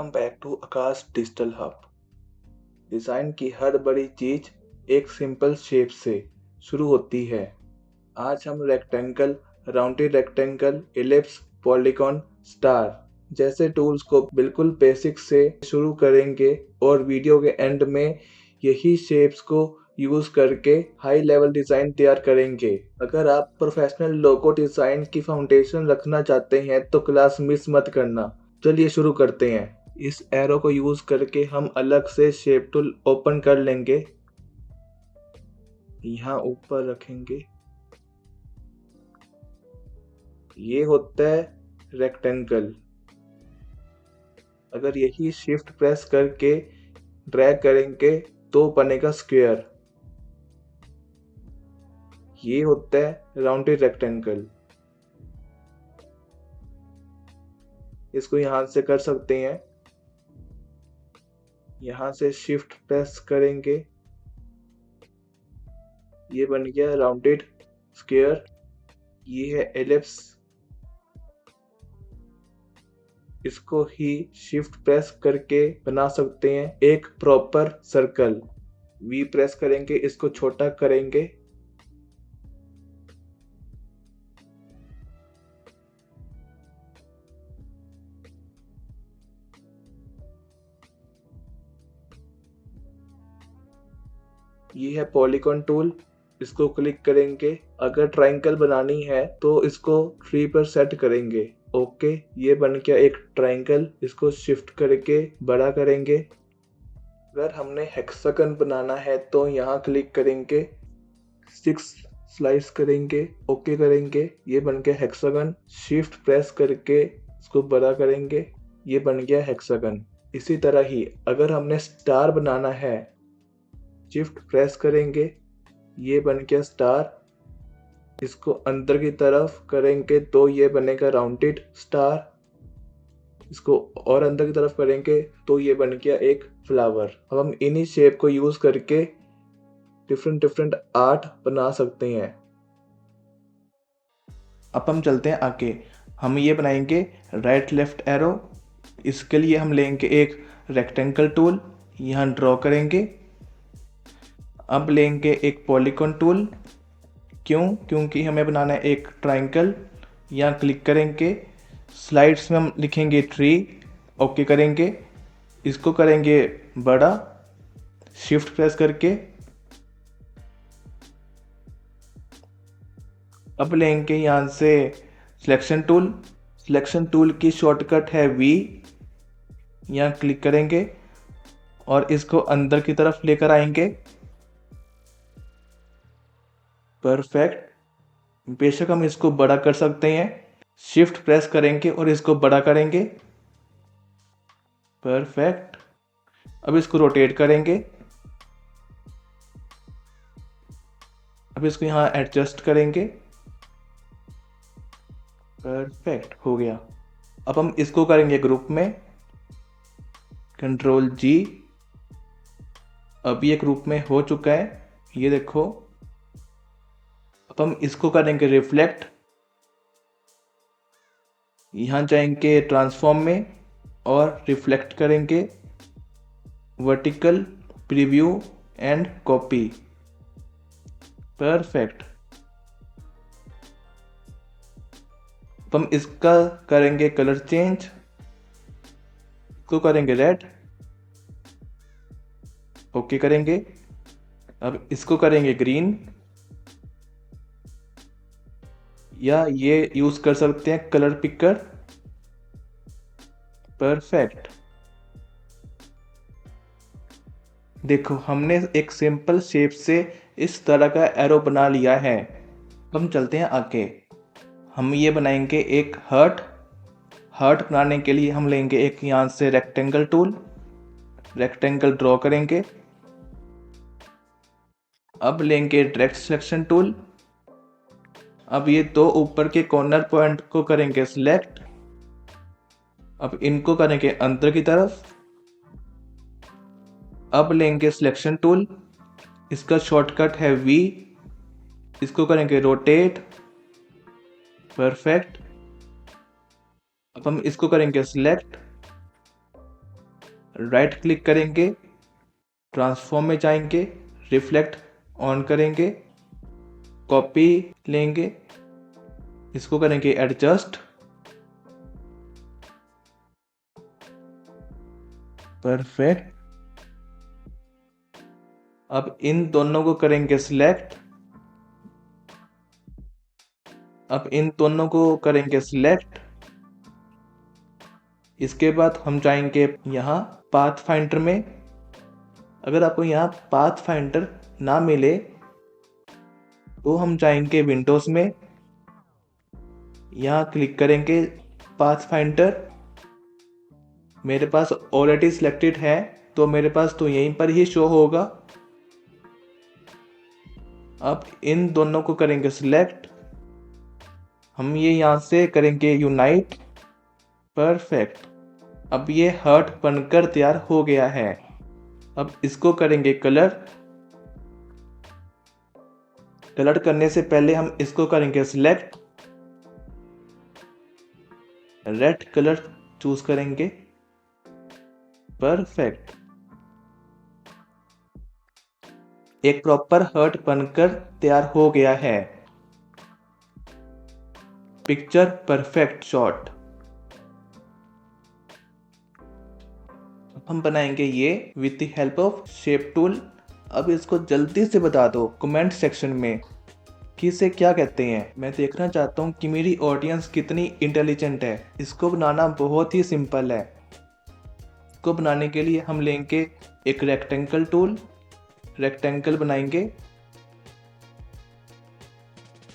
Welcome back to Aakash digital hub. Design की हर बड़ी चीज़ एक सिंपल शेप से शुरू होती है। आज हम rectangle, rounded rectangle, ellipse, polygon, star जैसे टूल्स को बिल्कुल बेसिक से शुरू करेंगे और वीडियो के एंड में यही शेप्स को यूज़ करके हाई लेवल डिज़ाइन तैयार करेंगे। अगर आप प्रोफेशनल लोगो डिज़ाइन की फाउंडेशन रखना चाहते हैं तो क्लास मिस मत करना। चलिए शुरू करते हैं। इस एरो को यूज करके हम अलग से शेप टूल ओपन कर लेंगे। यहाँ ऊपर रखेंगे। ये होता है रेक्टेंगल। अगर यही शिफ्ट प्रेस करके ड्रैग करेंगे तो बनेगा स्क्वायर। ये होता है राउंडेड रेक्टेंगल। इसको यहां से कर सकते हैं। यहां से शिफ्ट प्रेस करेंगे, ये बन गया राउंडेड स्क्वायर। ये है एलिप्स। इसको ही शिफ्ट प्रेस करके बना सकते हैं एक प्रॉपर सर्कल। वी प्रेस करेंगे, इसको छोटा करेंगे। ये है पॉलीगॉन टूल, इसको क्लिक करेंगे। अगर ट्रायंगल बनानी है तो इसको 3 पर सेट करेंगे। ओके, ये बन गया एक ट्रायंगल। इसको शिफ्ट करके बड़ा करेंगे। अगर हमने हेक्सागन बनाना है तो यहाँ क्लिक करेंगे, 6 स्लाइस करेंगे, ओके करेंगे। ये बन गया हेक्सागन। शिफ्ट प्रेस करके इसको बड़ा करेंगे, ये बन गया हेक्सागन। इसी तरह ही अगर हमने स्टार बनाना है, शिफ्ट प्रेस करेंगे, ये बन गया स्टार। इसको अंदर की तरफ करेंगे तो ये बनेगा राउंडेड स्टार। इसको और अंदर की तरफ करेंगे तो ये बन गया एक फ्लावर। अब हम इन्हीं शेप को यूज करके डिफरेंट आर्ट बना सकते हैं। अब हम चलते हैं आगे। हम ये बनाएंगे राइट लेफ्ट एरो। इसके लिए हम लेंगे एक रेक्टेंगल टूल, यहाँ ड्रॉ करेंगे। अब लेंगे एक पॉलीगॉन टूल। क्योंकि हमें बनाना है एक ट्रायंगल। यहाँ क्लिक करेंगे, स्लाइड्स में हम लिखेंगे 3, ओके करेंगे। इसको करेंगे बड़ा, शिफ्ट प्रेस करके। अब लेंगे यहाँ से सिलेक्शन टूल। सिलेक्शन टूल की शॉर्टकट है वी। यहाँ क्लिक करेंगे और इसको अंदर की तरफ लेकर आएंगे। परफेक्ट। बेशक हम इसको बड़ा कर सकते हैं। शिफ्ट प्रेस करेंगे और इसको बड़ा करेंगे। परफेक्ट। अब इसको रोटेट करेंगे। अब इसको यहाँ एडजस्ट करेंगे। परफेक्ट, हो गया। अब हम इसको करेंगे ग्रुप में, कंट्रोल जी। अब ये ग्रुप में हो चुका है, ये देखो। अब हम इसको करेंगे रिफ्लेक्ट। यहाँ जाएंगे ट्रांसफॉर्म में और रिफ्लेक्ट करेंगे, vertical, preview and copy. Perfect. अब हम इसका करेंगे कलर चेंज। इसको करेंगे रेड, ओके करेंगे। अब इसको करेंगे ग्रीन, या ये यूज कर सकते हैं कलर पिकर। परफेक्ट। देखो, हमने एक सिंपल शेप से इस तरह का एरो बना लिया है। हम चलते हैं आगे। हम ये बनाएंगे एक हार्ट। हार्ट बनाने के लिए हम लेंगे एक यहाँ से रेक्टेंगल टूल। रेक्टेंगल ड्रॉ करेंगे। अब लेंगे डायरेक्ट सिलेक्शन टूल। अब ये दो ऊपर के कॉर्नर पॉइंट को करेंगे सिलेक्ट। अब इनको करेंगे अंदर की तरफ। अब लेंगे सिलेक्शन टूल, इसका शॉर्टकट है वी। इसको करेंगे रोटेट। परफेक्ट। अब हम इसको करेंगे सिलेक्ट। राइट क्लिक करेंगे, ट्रांसफॉर्म में जाएंगे, रिफ्लेक्ट ऑन करेंगे, कॉपी लेंगे, इसको करेंगे एडजस्ट, परफेक्ट। अब इन दोनों को करेंगे सिलेक्ट, अब इन दोनों को करेंगे सिलेक्ट। इसके बाद हम जाएंगे यहाँ पाथ फाइंडर में। अगर आपको यहाँ पाथ फाइंडर ना मिले तो हम जाएंगे विंडोज में, यहाँ क्लिक करेंगे पाथ फाइंडर। मेरे पास ऑलरेडी सिलेक्टेड है तो मेरे पास तो यहीं पर ही शो होगा। अब इन दोनों को करेंगे सिलेक्ट, हम ये यहाँ से करेंगे यूनाइट, परफेक्ट। अब ये हार्ट बनकर तैयार हो गया है। अब इसको करेंगे कलर, कलर करने से पहले हम इसको करेंगे सिलेक्ट, रेड कलर चूज करेंगे, परफेक्ट। एक प्रॉपर हार्ट बनकर तैयार हो गया है। Picture perfect shot. हम बनाएंगे ये with the help of shape tool. अब इसको जल्दी से बता दो कमेंट सेक्शन में कि इसे क्या कहते हैं। मैं देखना चाहता हूँ कि मेरी ऑडियंस कितनी इंटेलिजेंट है। इसको बनाना बहुत ही सिंपल है। इसको बनाने के लिए हम लेंगे एक रेक्टेंगल टूल, रेक्टेंगल बनाएंगे,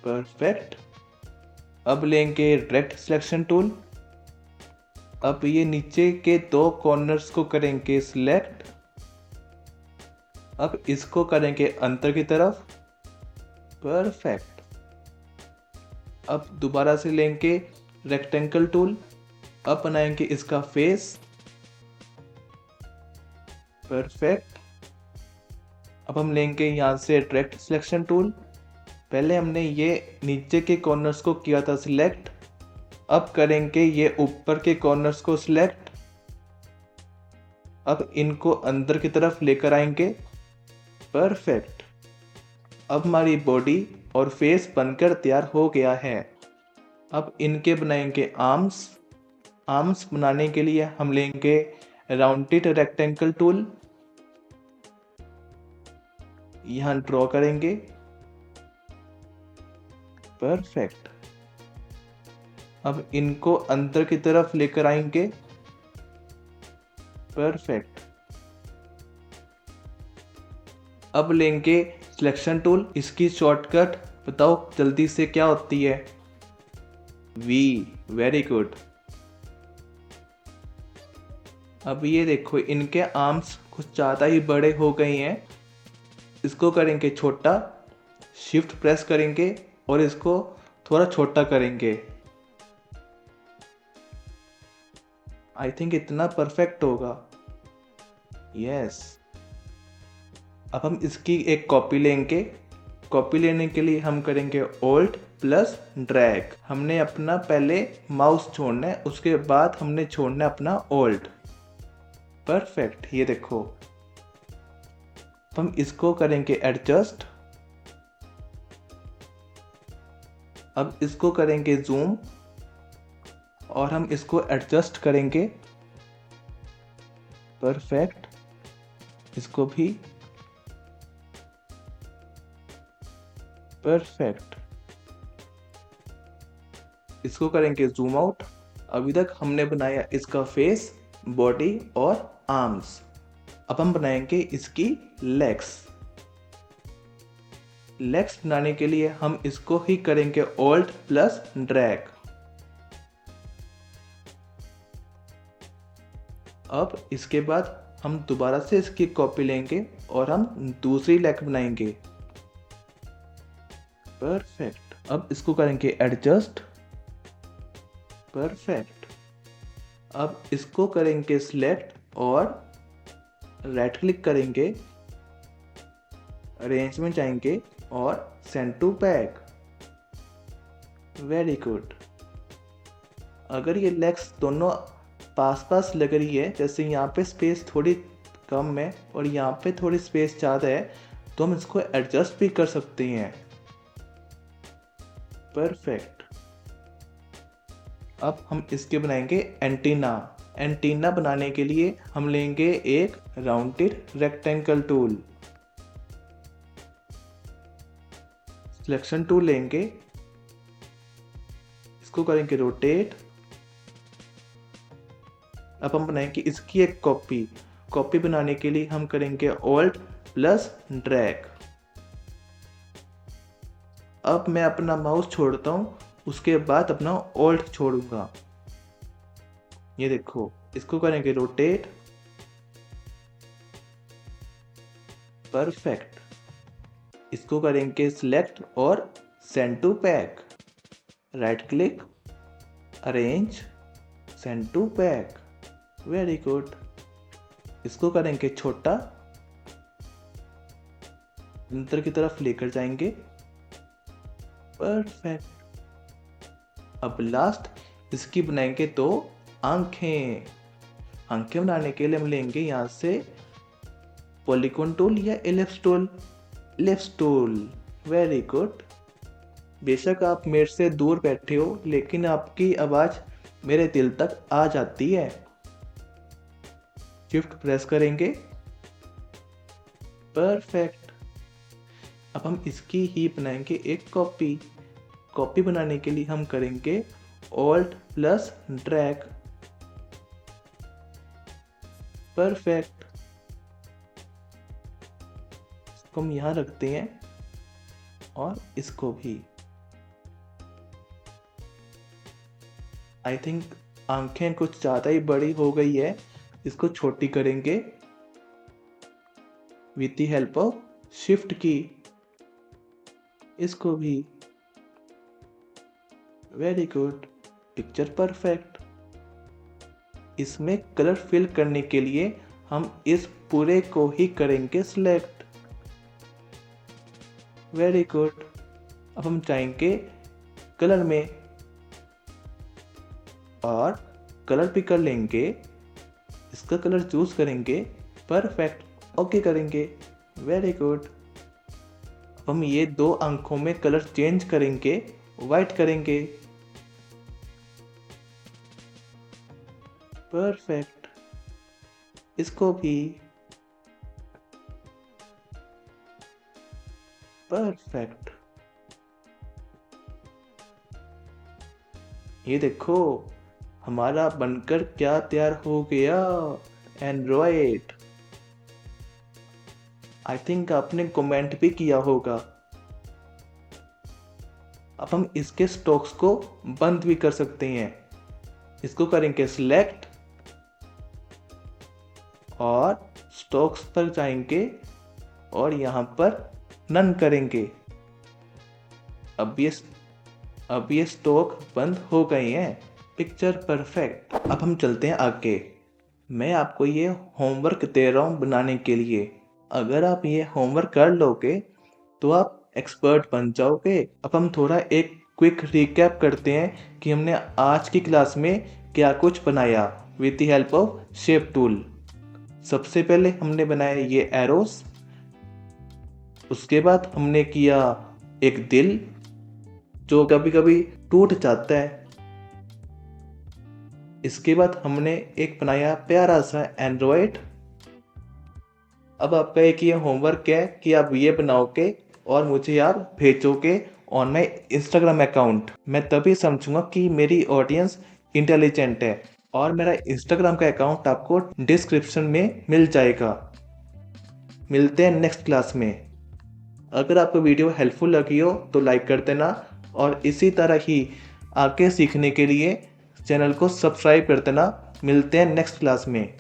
परफेक्ट। अब लेंगे रेक्ट सिलेक्शन टूल। अब ये नीचे के दो कॉर्नर्स को करेंगे सिलेक्ट, अब इसको करेंगे अंदर की तरफ, परफेक्ट। अब दोबारा से लेंगे रेक्टेंगल टूल, अब बनाएंगे इसका फेस, परफेक्ट। अब हम लेंगे यहाँ से रेक्ट सिलेक्शन टूल। पहले हमने ये नीचे के कॉर्नर्स को किया था सिलेक्ट, अब करेंगे ये ऊपर के कॉर्नर्स को सिलेक्ट, अब इनको अंदर की तरफ लेकर आएंगे, परफेक्ट। अब हमारी बॉडी और फेस बनकर तैयार हो गया है। अब इनके बनाएंगे आर्म्स। आर्म्स बनाने के लिए हम लेंगे राउंडेड रेक्टेंगल टूल, यहां ड्रॉ करेंगे, परफेक्ट। अब इनको अंदर की तरफ लेकर आएंगे, परफेक्ट। अब लेंगे सिलेक्शन टूल, इसकी शॉर्टकट बताओ जल्दी से क्या होती है? V, very good. अब ये देखो इनके आर्म्स कुछ ज़्यादा ही बड़े हो गए हैं। इसको करेंगे छोटा, शिफ्ट प्रेस करेंगे और इसको थोड़ा छोटा करेंगे। आई थिंक इतना परफेक्ट होगा। यस। अब हम इसकी एक कॉपी लेंगे। कॉपी लेने के लिए हम करेंगे ऑल्ट प्लस ड्रैग। हमने अपना पहले माउस छोड़ना है, उसके बाद हमने छोड़ना है अपना ऑल्ट, परफेक्ट। ये देखो हम इसको करेंगे एडजस्ट, अब इसको करेंगे जूम और हम इसको एडजस्ट करेंगे, परफेक्ट। इसको भी परफेक्ट। इसको करेंगे जूम आउट। अभी तक हमने बनाया इसका फेस, बॉडी और आर्म्स। अब हम बनाएंगे इसकी लेग्स। लेग्स बनाने के लिए हम इसको ही करेंगे ऑल्ट प्लस ड्रैग। अब इसके बाद हम दोबारा से इसकी कॉपी लेंगे और हम दूसरी लेग बनाएंगे, परफेक्ट। अब इसको करेंगे एडजस्ट, परफेक्ट। अब इसको करेंगे सिलेक्ट और राइट क्लिक करेंगे, रेंज में जाएंगे और send to back, very good. अगर ये लेग्स दोनों पास पास लग रही है, जैसे यहाँ पे स्पेस थोड़ी कम है और यहाँ पे थोड़ी स्पेस ज़्यादा है, तो हम इसको एडजस्ट भी कर सकते हैं। परफेक्ट। अब हम इसके बनाएंगे एंटीना। एंटीना बनाने के लिए हम लेंगे एक rounded rectangle tool, selection tool लेंगे, इसको करेंगे रोटेट। अब हम बनाएंगे इसकी एक कॉपी। कॉपी बनाने के लिए हम करेंगे ऑल्ट प्लस ड्रैग। अब मैं अपना माउस छोड़ता हूं, उसके बाद अपना ऑल्ट छोड़ूंगा। ये देखो, इसको करेंगे रोटेट। परफेक्ट। इसको करेंगे सिलेक्ट और send to back. Right click, arrange, send to back. Very good. इसको करेंगे छोटा, अंदर की तरफ लेकर जाएंगे। परफेक्ट। अब लास्ट इसकी बनाएंगे दो आंखें। आंखें बनाने के लिए हम लेंगे यहाँ से पॉलीगॉन टूल या ellipse tool. Ellipse tool. Very good. बेशक आप मेरे से दूर बैठे हो, लेकिन आपकी आवाज मेरे दिल तक आ जाती है। शिफ्ट प्रेस करेंगे। परफेक्ट। अब हम इसकी ही बनाएंगे एक कॉपी। कॉपी बनाने के लिए हम करेंगे ऑल्ट प्लस ड्रैग। परफेक्ट। इसको हम यहां रखते हैं और इसको भी। आई थिंक आंखें कुछ ज्यादा ही बड़ी हो गई है, इसको छोटी करेंगे with the help of shift की। इसको भी। Very good. Picture perfect. इसमें कलर फिल करने के लिए हम इस पूरे को ही करेंगे सिलेक्ट। Very good. अब हम जाएंगे कलर में और कलर पिकर लेंगे, इसका कलर चूज करेंगे। परफेक्ट। ओके करेंगे। Very good. हम ये दो आंखों में कलर चेंज करेंगे, वाइट करेंगे। परफेक्ट। इसको भी। परफेक्ट। ये देखो, हमारा बनकर क्या तैयार हो गया, एंड्रॉयड। आई थिंक आपने कमेंट भी किया होगा। अब हम इसके स्टॉक्स को बंद भी कर सकते हैं। इसको करेंगे सिलेक्ट और स्टॉक्स पर जाएंगे और यहां पर नन करेंगे। अब ये स्टॉक बंद हो गए हैं। Picture perfect. अब हम चलते हैं आगे। मैं आपको ये होमवर्क दे रहा हूँ बनाने के लिए। अगर आप ये होमवर्क कर लोगे तो आप एक्सपर्ट बन जाओगे। अब हम थोड़ा एक क्विक रिकैप करते हैं कि हमने आज की क्लास में क्या कुछ बनाया with the help of shape tool. सबसे पहले हमने बनाया ये एरोस। उसके बाद हमने किया एक दिल जो कभी कभी टूट जाता है। इसके बाद हमने एक बनाया प्यारा सा एंड्रॉयड। अब आपका एक ये होमवर्क है कि आप ये बनाओगे और मुझे आप भेजोगे ऑन माई इंस्टाग्राम अकाउंट। मैं तभी समझूंगा कि मेरी ऑडियंस इंटेलिजेंट है। और मेरा इंस्टाग्राम का अकाउंट आपको डिस्क्रिप्शन में मिल जाएगा। मिलते हैं नेक्स्ट क्लास में। अगर आपको वीडियो हेल्पफुल लगी हो तो लाइक कर देना और इसी तरह ही आगे सीखने के लिए चैनल को सब्सक्राइब कर देना। मिलते हैं नेक्स्ट क्लास में।